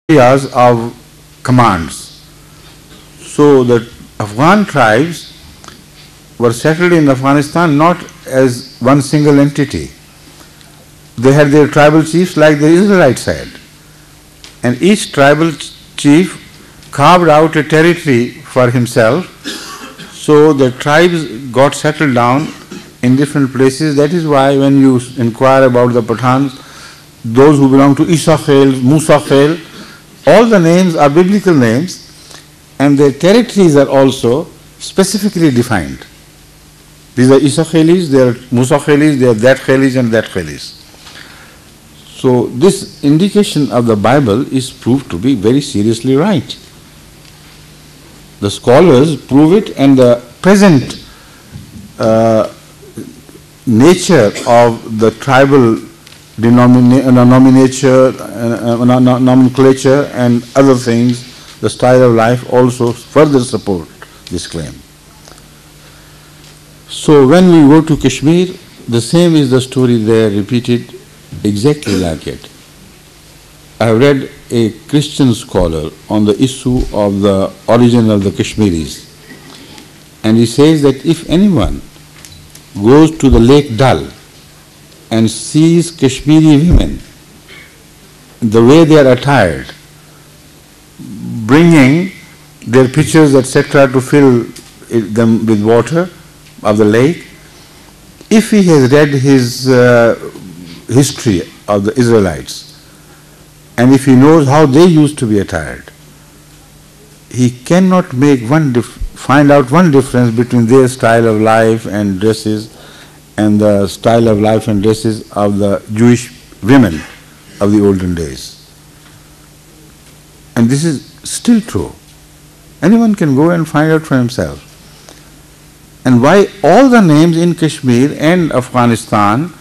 areas of commands. So the Afghan tribes were settled in Afghanistan not as one single entity. They had their tribal chiefs like the Israelites had. And each tribal chief carved out a territory for himself. So the tribes got settled down in different places. That is why when you inquire about the Pathans, those who belong to Isakhel, Musakhel, all the names are biblical names, and their territories are also specifically defined. These are Isakhelis, they are Musakhelis, they are that Khelis and that Khelis. So this indication of the Bible is proved to be very seriously right. The scholars prove it, and the present nature of the tribal nomenclature and other things, the style of life also further support this claim. So when we go to Kashmir, the same is the story there repeated exactly like it. I have read a Christian scholar on the issue of the origin of the Kashmiris, and he says that if anyone goes to the Lake Dal and sees Kashmiri women, the way they are attired, bringing their pitchers, etc., to fill them with water of the lake, if he has read his history of the Israelites, and if he knows how they used to be attired, he cannot make find out one difference between their style of life and dresses and the style of life and dresses of the Jewish women of the olden days. And this is still true. Anyone can go and find out for himself. And why all the names in Kashmir and Afghanistan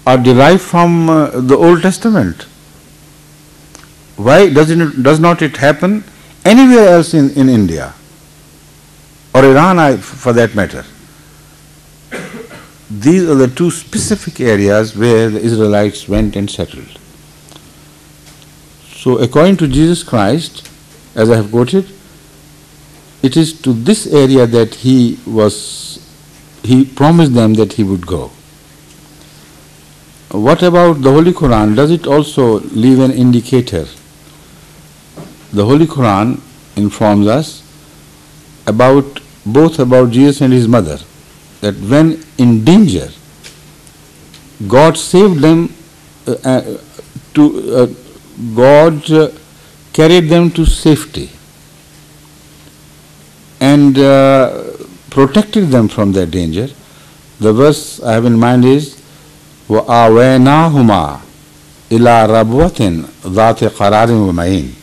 are derived from the Old Testament? Why does not it happen anywhere else in India or Iran for that matter? These are the two specific areas where the Israelites went and settled. So according to Jesus Christ, as I have quoted, it is to this area that he promised them that he would go. What about the Holy Quran? Does it also leave an indicator? The Holy Quran informs us both about Jesus and his mother, that when in danger, God saved them, God carried them to safety and protected them from their danger. The verse I have in mind is وَآوَيْنَاهُمَا إِلَىٰ رَبْوَةٍ ذَاتِ قَرَارٍ وَمَعِينٍ.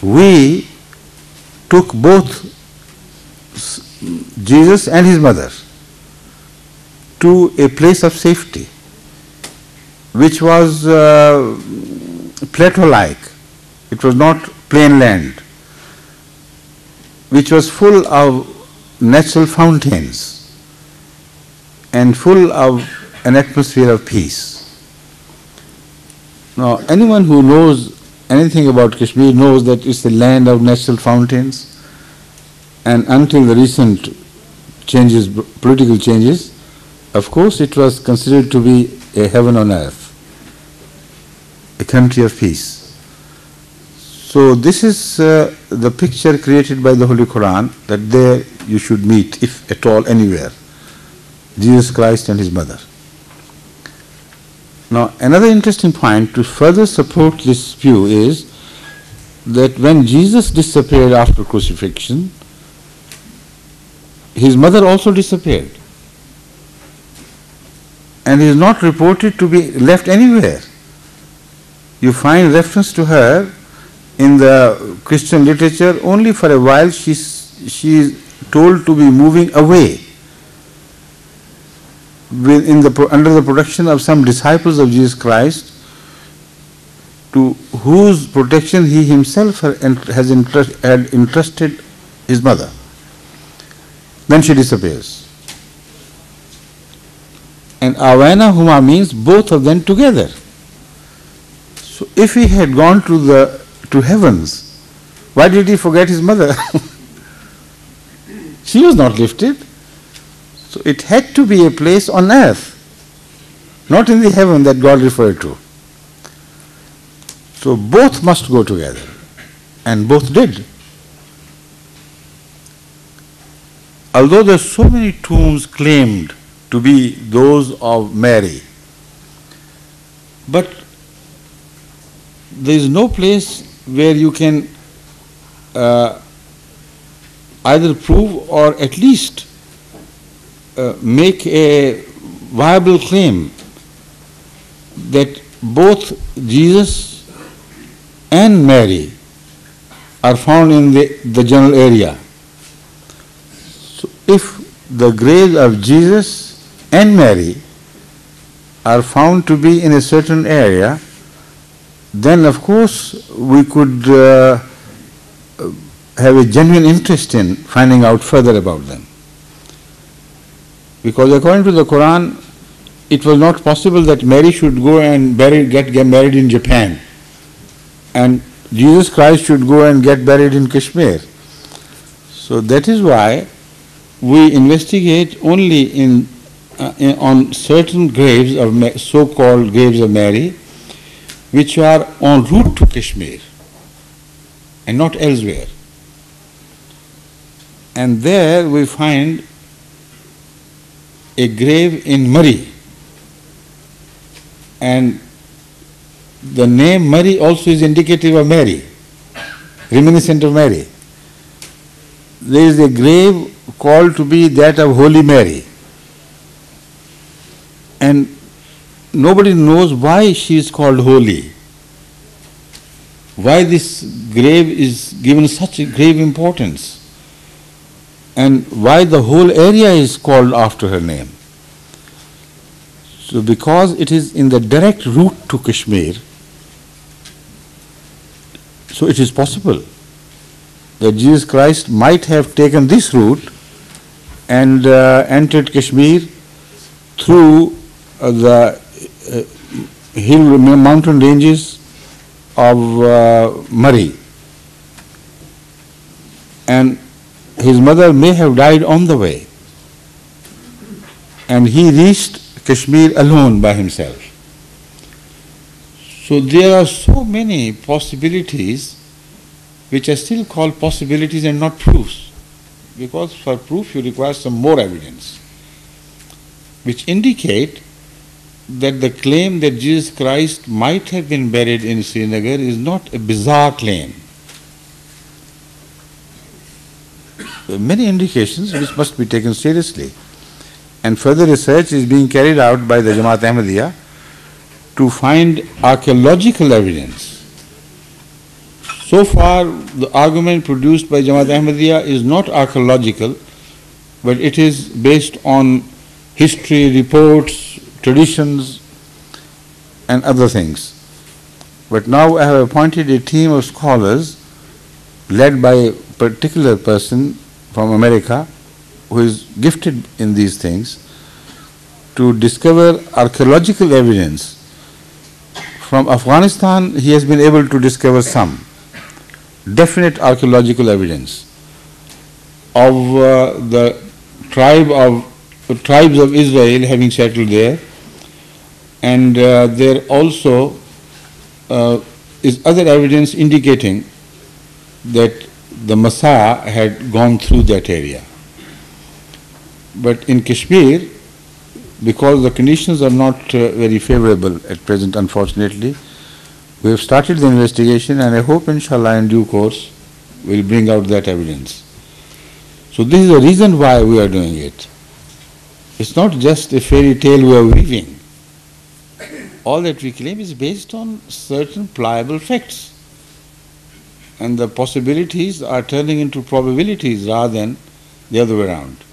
We took both Jesus and his mother to a place of safety, which was plateau-like. It was not plain land, which was full of natural fountains and full of an atmosphere of peace. Now, anyone who knows anything about Kashmir knows that it's a land of natural fountains, and until the recent changes, political changes, of course it was considered to be a heaven on earth, a country of peace. So this is the picture created by the Holy Quran, that there you should meet, if at all anywhere, Jesus Christ and his mother. Now another interesting point to further support this view is that when Jesus disappeared after crucifixion, his mother also disappeared, and he is not reported to be left anywhere. You find reference to her in the Christian literature only for a while. She is told to be moving away under the protection of some disciples of Jesus Christ, to whose protection he himself had entrusted his mother. Then she disappears. And Awaina Huma means both of them together. So So if he had gone to heavens, why did he forget his mother? She was not lifted. So it had to be a place on earth, not in the heaven that God referred to. So both must go together, and both did. Although there are so many tombs claimed to be those of Mary, but there is no place where you can either prove or at least make a viable claim that both Jesus and Mary are found in the general area. So if the graves of Jesus and Mary are found to be in a certain area, then of course we could have a genuine interest in finding out further about them. Because according to the Quran, it was not possible that Mary should go and get married in Japan, and Jesus Christ should go and get buried in Kashmir. So that is why we investigate only on certain graves of so-called graves of Mary, which are en route to Kashmir and not elsewhere. And there we find a grave in Murray, and the name Murray also is indicative of Mary, reminiscent of Mary. There is a grave called to be that of Holy Mary, and nobody knows why she is called holy, why this grave is given such a grave importance, and why the whole area is called after her name. So because it is in the direct route to Kashmir, so it is possible that Jesus Christ might have taken this route and entered Kashmir through the mountain ranges of Murray, and his mother may have died on the way, and he reached Kashmir alone by himself. So there are so many possibilities which are still called possibilities and not proofs, because for proof you require some more evidence, which indicate that the claim that Jesus Christ might have been buried in Srinagar is not a bizarre claim. There are many indications which must be taken seriously, and further research is being carried out by the Ahmadiyya to find archaeological evidence. So far, the argument produced by Ahmadiyya is not archaeological, but it is based on history, reports, traditions, and other things. But now I have appointed a team of scholars led by a particular person from America who is gifted in these things to discover archaeological evidence. From Afghanistan, he has been able to discover some definite archaeological evidence of the tribes of Israel having settled there, and there also is other evidence indicating that the Messiah had gone through that area. But in Kashmir, because the conditions are not very favorable at present, unfortunately, we have started the investigation, and I hope inshallah in due course we will bring out that evidence. So this is the reason why we are doing it. It's not just a fairy tale we are weaving. All that we claim is based on certain pliable facts, and the possibilities are turning into probabilities rather than the other way around.